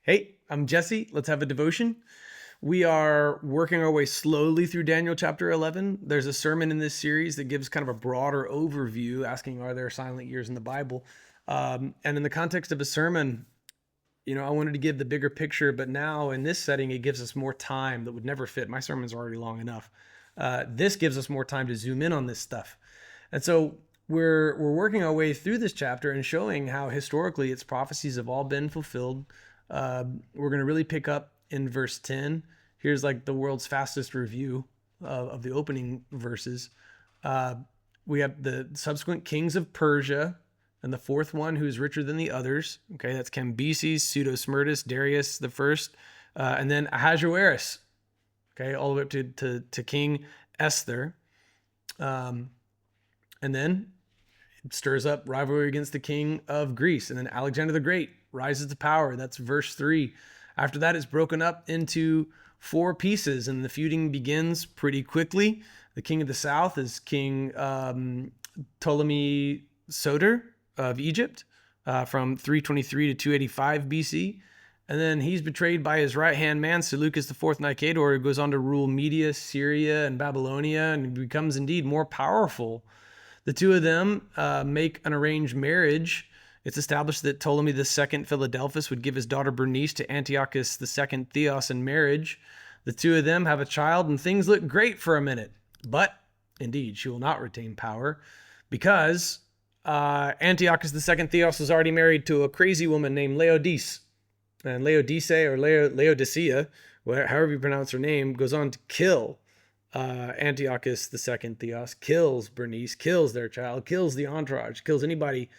Hey, I'm Jesse. Let's have a devotion. We are working our way slowly through Daniel chapter 11. There's a sermon in this series that gives kind of a broader overview, asking, are there silent years in the Bible? And in the context of a sermon, I wanted to give the bigger picture, but now in this setting, it gives us more time that would never fit. My sermons are already long enough. This gives us more time to zoom in on this stuff. And so we're working our way through this chapter and showing how historically its prophecies have all been fulfilled. We're going to really pick up in verse 10. Here's like the world's fastest review of the opening verses. We have the subsequent kings of Persia, and the fourth one who's richer than the others. Okay, that's Cambyses, Pseudo-Smyrtus, Darius the first, and then Ahasuerus. Okay, all the way up to King Esther. And then it stirs up rivalry against the king of Greece. And then Alexander the Great rises to power. That's verse 3. After that, it's broken up into 4 pieces, and the feuding begins pretty quickly. The king of the south is King Ptolemy Soter of Egypt from 323 to 285 BC. And then he's betrayed by his right-hand man, Seleucus IV Nicator, who goes on to rule Media, Syria, and Babylonia, and becomes indeed more powerful. The two of them make an arranged marriage. It's established that Ptolemy II Philadelphus would give his daughter Bernice to Antiochus II Theos in marriage. The two of them have a child, and things look great for a minute. But, indeed, she will not retain power because Antiochus II Theos was already married to a crazy woman named Laodice. And Laodice, or Laodicea, however you pronounce her name, goes on to kill Antiochus II Theos, kills Bernice, kills their child, kills the entourage, kills anybody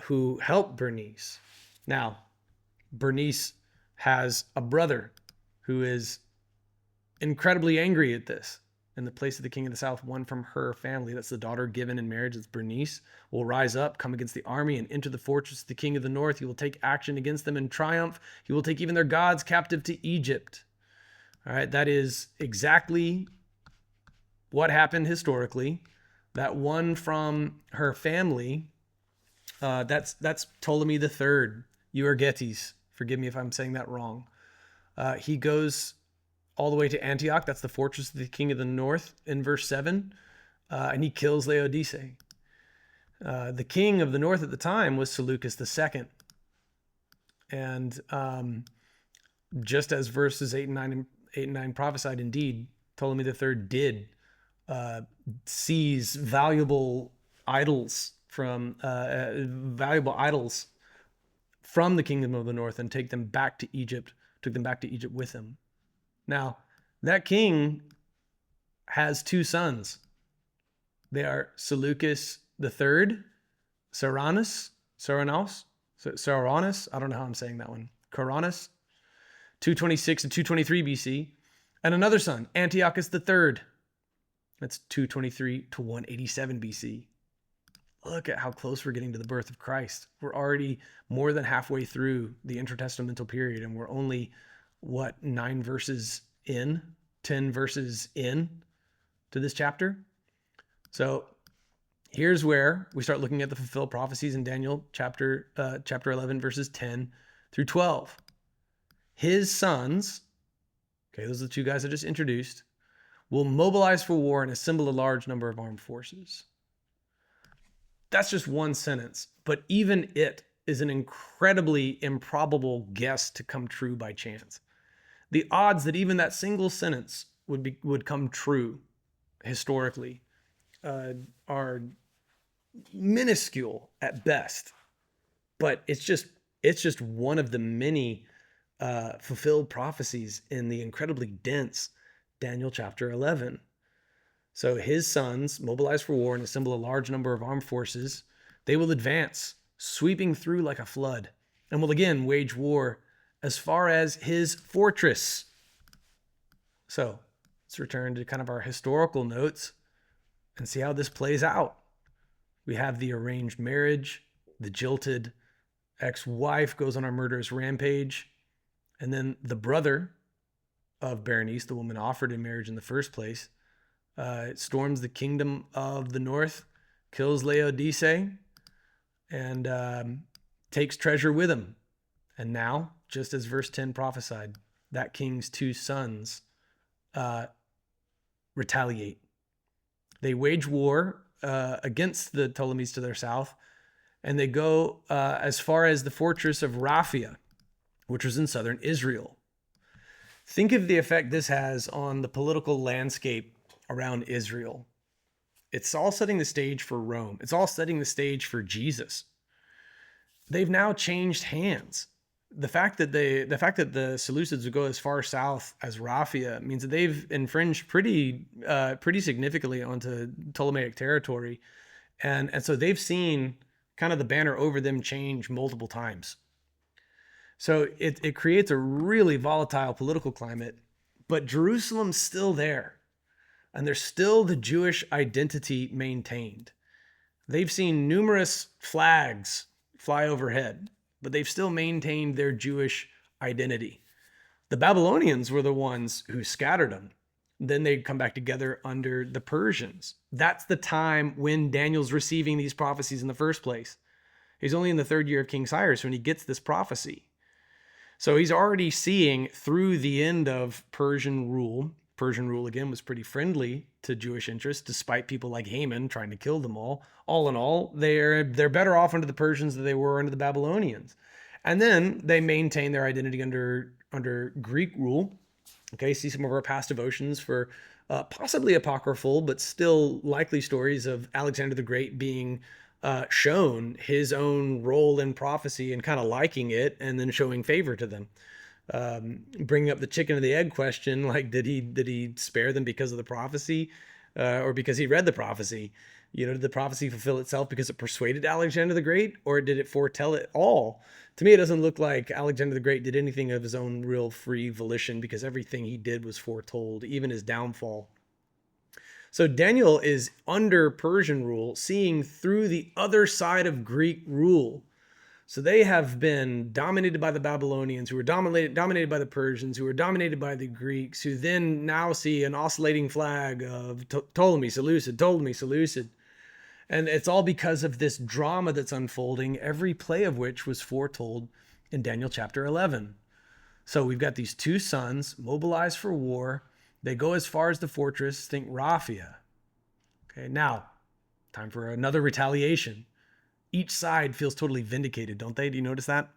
who helped Bernice. Now, Bernice has a brother who is incredibly angry at this. In the place of the king of the south, one from her family, that's the daughter given in marriage, that's Bernice, will rise up, come against the army, and enter the fortress of the king of the north. He will take action against them in triumph. He will take even their gods captive to Egypt. All right, that is exactly what happened historically. That one from her family, that's Ptolemy III, Euergetes. Forgive me if I'm saying that wrong. He goes all the way to Antioch. That's the fortress of the king of the north in verse 7. And he kills Laodice. The king of the north at the time was Seleucus II. And just as verses 8 and 9 prophesied, indeed, Ptolemy III did seize valuable idols from the kingdom of the north and take them back to Egypt, took them back to Egypt with him. Now, that king has 2 sons. They are Seleucus III, Ceraunus, I don't know how I'm saying that one, Ceraunus, 226 to 223 BC, and another son, Antiochus III. That's 223 to 187 BC. Look at how close we're getting to the birth of Christ. We're already more than halfway through the intertestamental period, and we're only, 9 verses in, 10 verses in to this chapter? So here's where we start looking at the fulfilled prophecies in Daniel chapter 11, verses 10 through 12. His sons, okay, those are the 2 guys I just introduced, will mobilize for war and assemble a large number of armed forces. That's just one sentence, but even it is an incredibly improbable guess to come true by chance. The odds that even that single sentence would come true historically are minuscule at best. But it's just one of the many fulfilled prophecies in the incredibly dense Daniel chapter 11. So his sons mobilize for war and assemble a large number of armed forces. They will advance, sweeping through like a flood, and will again wage war as far as his fortress. So let's return to kind of our historical notes and see how this plays out. We have the arranged marriage, the jilted ex-wife goes on a murderous rampage, and then the brother of Berenice, the woman offered in marriage in the first place, storms the kingdom of the north, kills Laodice, and takes treasure with him. And now, just as verse 10 prophesied, that king's two sons retaliate. They wage war against the Ptolemies to their south, and they go as far as the fortress of Raphia, which was in southern Israel. Think of the effect this has on the political landscape around Israel. It's all setting the stage for Rome. It's all setting the stage for Jesus. They've now changed hands. The fact that the Seleucids would go as far south as Raphia means that they've infringed pretty significantly onto Ptolemaic territory, and so they've seen kind of the banner over them change multiple times. So it creates a really volatile political climate, but Jerusalem's still there, and there's still the Jewish identity maintained. They've seen numerous flags fly overhead, but they've still maintained their Jewish identity. The Babylonians were the ones who scattered them. Then they'd come back together under the Persians. That's the time when Daniel's receiving these prophecies in the first place. He's only in the third year of King Cyrus when he gets this prophecy. So he's already seeing through the end of Persian rule. Persian rule, again, was pretty friendly to Jewish interests, despite people like Haman trying to kill them all. All in all, they're better off under the Persians than they were under the Babylonians. And then they maintain their identity under Greek rule. Okay, see some of our past devotions for possibly apocryphal, but still likely stories of Alexander the Great being shown his own role in prophecy and kind of liking it and then showing favor to them. Bringing up the chicken or the egg question, like did he spare them because of the prophecy or because he read the prophecy? Did the prophecy fulfill itself because it persuaded Alexander the Great, or did it foretell it all? To me, it doesn't look like Alexander the Great did anything of his own real free volition, because everything he did was foretold, even his downfall. So Daniel is under Persian rule, seeing through the other side of Greek rule. So they have been dominated by the Babylonians, who were dominated by the Persians, who were dominated by the Greeks, who then now see an oscillating flag of Ptolemy, Seleucid, Ptolemy, Seleucid. And it's all because of this drama that's unfolding, every play of which was foretold in Daniel chapter 11. So we've got these two sons mobilized for war. They go as far as the fortress, think Raphia. Okay, now, time for another retaliation. Each side feels totally vindicated, don't they? Do you notice that?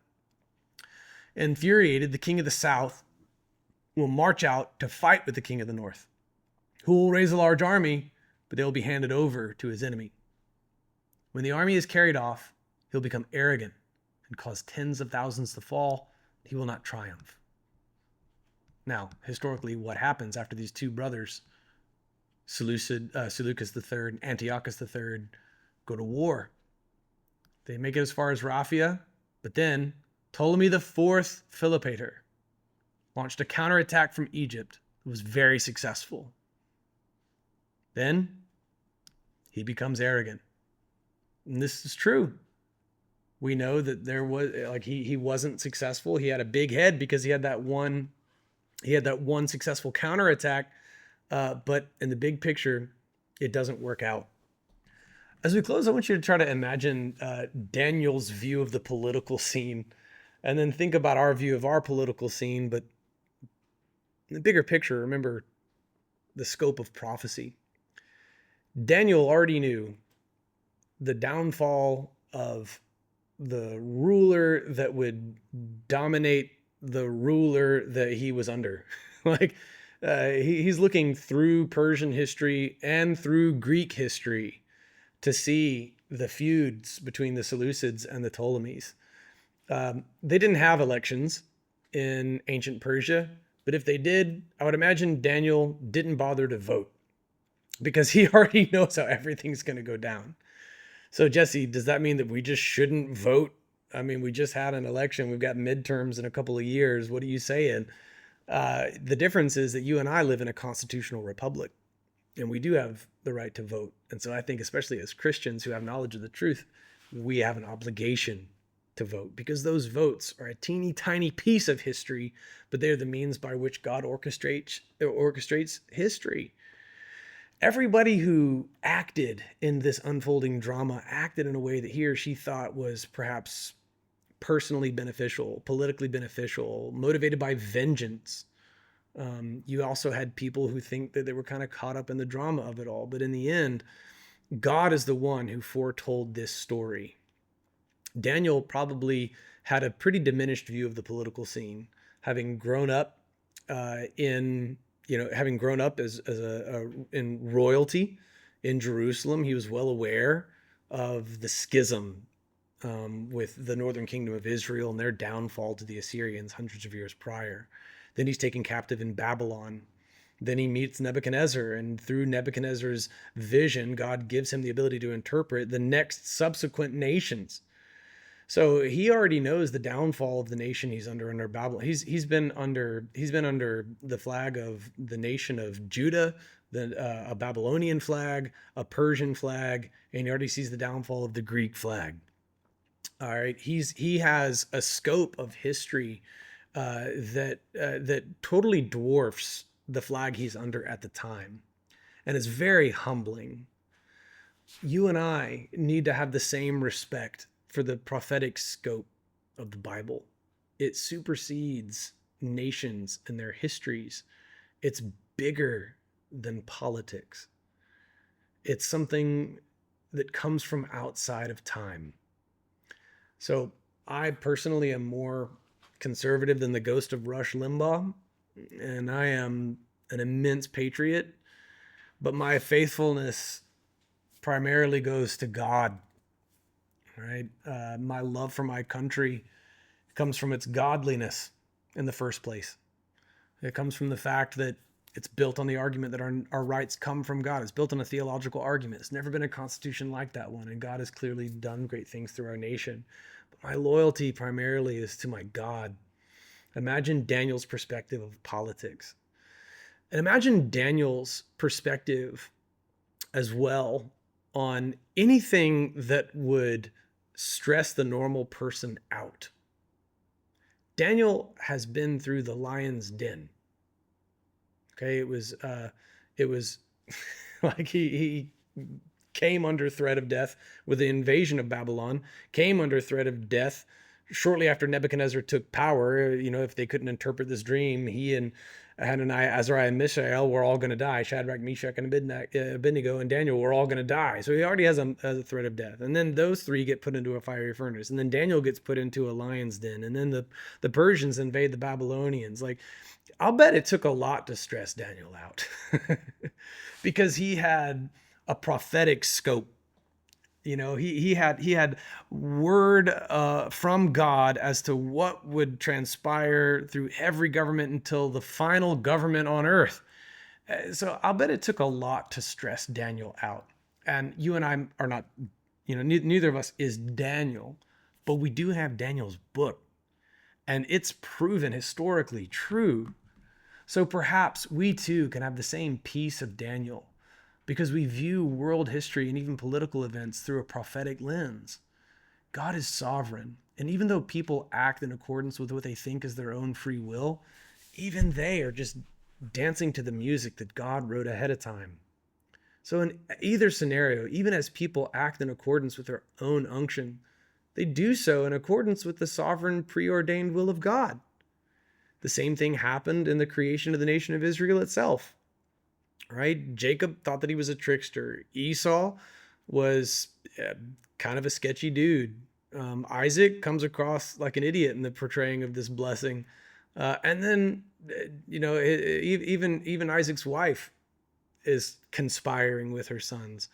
Infuriated, the king of the south will march out to fight with the king of the north, who will raise a large army, but they will be handed over to his enemy. When the army is carried off, he'll become arrogant and cause tens of thousands to fall. He will not triumph. Now, historically, what happens after these two brothers, Seleucus III and Antiochus III, go to war? They make it as far as Raphia, but then Ptolemy IV Philopator launched a counterattack from Egypt. It was very successful. Then he becomes arrogant. And this is true. We know that there was he wasn't successful. He had a big head because he had that one successful counterattack, but in the big picture, it doesn't work out. As we close, I want you to try to imagine Daniel's view of the political scene, and then think about our view of our political scene, but in the bigger picture, remember the scope of prophecy. Daniel already knew the downfall of the ruler that would dominate the ruler that he was under. He's looking through Persian history and through Greek history to see the feuds between the Seleucids and the Ptolemies. They didn't have elections in ancient Persia, but if they did, I would imagine Daniel didn't bother to vote because he already knows how everything's going to go down. So Jesse, does that mean that we just shouldn't vote? I mean, we just had an election. We've got midterms in a couple of years. What are you saying? The difference is that you and I live in a constitutional republic, and we do have the right to vote. And so I think, especially as Christians who have knowledge of the truth, we have an obligation to vote, because those votes are a teeny tiny piece of history, but they're the means by which God orchestrates history. Everybody who acted in this unfolding drama acted in a way that he or she thought was perhaps personally beneficial, politically beneficial, motivated by vengeance. You also had people who think that they were kind of caught up in the drama of it all. But in the end, God is the one who foretold this story. Daniel probably had a pretty diminished view of the political scene, having grown up having grown up as in royalty in Jerusalem. He was well aware of the schism with the northern kingdom of Israel and their downfall to the Assyrians hundreds of years prior. Then he's taken captive in Babylon. Then he meets Nebuchadnezzar, and through Nebuchadnezzar's vision, God gives him the ability to interpret the next subsequent nations. So he already knows the downfall of the nation he's under Babylon. He's been under the flag of the nation of Judah, a Babylonian flag, a Persian flag, and he already sees the downfall of the Greek flag. All right, he has a scope of history that totally dwarfs the flag he's under at the time, and it's very humbling. You and I need to have the same respect for the prophetic scope of the Bible. It supersedes nations and their histories. It's bigger than politics. It's something that comes from outside of time. So I personally am more conservative than the ghost of Rush Limbaugh, and I am an immense patriot, but my faithfulness primarily goes to God. Right? My love for my country comes from its godliness in the first place. It comes from the fact that it's built on the argument that our rights come from God. It's built on a theological argument. It's never been a constitution like that one, and God has clearly done great things through our nation. But my loyalty primarily is to my God. Imagine Daniel's perspective of politics. And imagine Daniel's perspective as well on anything that would stress the normal person out. Daniel has been through the lion's den. Okay, it was like he came under threat of death with the invasion of Babylon, came under threat of death shortly after Nebuchadnezzar took power. If they couldn't interpret this dream, he and Hananiah, Azariah, and Mishael were all going to die. Shadrach, Meshach, and Abednego, and Daniel were all going to die. So he already has a threat of death. And then those three get put into a fiery furnace. And then Daniel gets put into a lion's den. And then the Persians invade the Babylonians. Like, I'll bet it took a lot to stress Daniel out because he had a prophetic scope. He had word from God as to what would transpire through every government until the final government on earth. So I'll bet it took a lot to stress Daniel out. And you and I are not, neither of us is Daniel, but we do have Daniel's book, and it's proven historically true. So perhaps we too can have the same peace of Daniel, because we view world history and even political events through a prophetic lens. God is sovereign. And even though people act in accordance with what they think is their own free will, even they are just dancing to the music that God wrote ahead of time. So in either scenario, even as people act in accordance with their own unction, they do so in accordance with the sovereign preordained will of God. The same thing happened in the creation of the nation of Israel itself. Right? Jacob thought that he was a trickster. Esau was kind of a sketchy dude. Isaac comes across like an idiot in the portraying of this blessing. And then, even Isaac's wife is conspiring with her sons.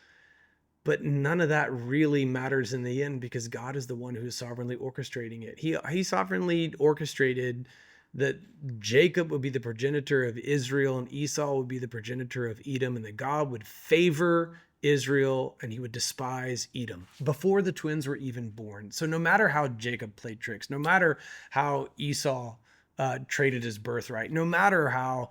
But none of that really matters in the end, because God is the one who is sovereignly orchestrating it. He sovereignly orchestrated that Jacob would be the progenitor of Israel and Esau would be the progenitor of Edom, and that God would favor Israel and he would despise Edom before the twins were even born. So no matter how Jacob played tricks, no matter how Esau traded his birthright, no matter how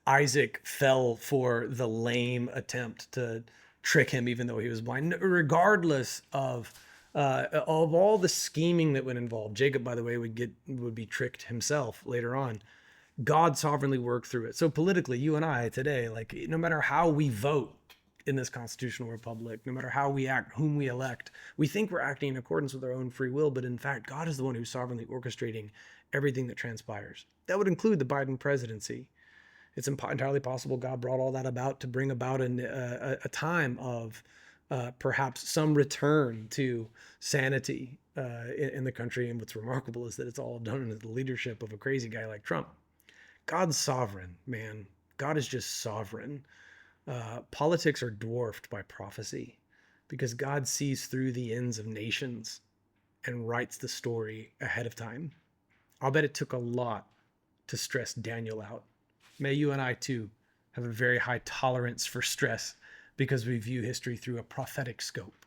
Isaac fell for the lame attempt to trick him even though he was blind, regardless of all the scheming that would involve. Jacob, by the way, would be tricked himself later on. God sovereignly worked through it. So politically, you and I today, like, no matter how we vote, in this constitutional republic, no matter how we act, whom we elect. We think we're acting in accordance with our own free will, but in fact, God is the one who's sovereignly orchestrating everything that transpires. That would include the Biden presidency. It's entirely possible God brought all that about to bring about a time of perhaps some return to sanity in the country. And what's remarkable is that it's all done under the leadership of a crazy guy like Trump. God's sovereign, man. God is just sovereign. Politics are dwarfed by prophecy because God sees through the ends of nations and writes the story ahead of time. I'll bet it took a lot to stress Daniel out. May you and I too have a very high tolerance for stress because we view history through a prophetic scope.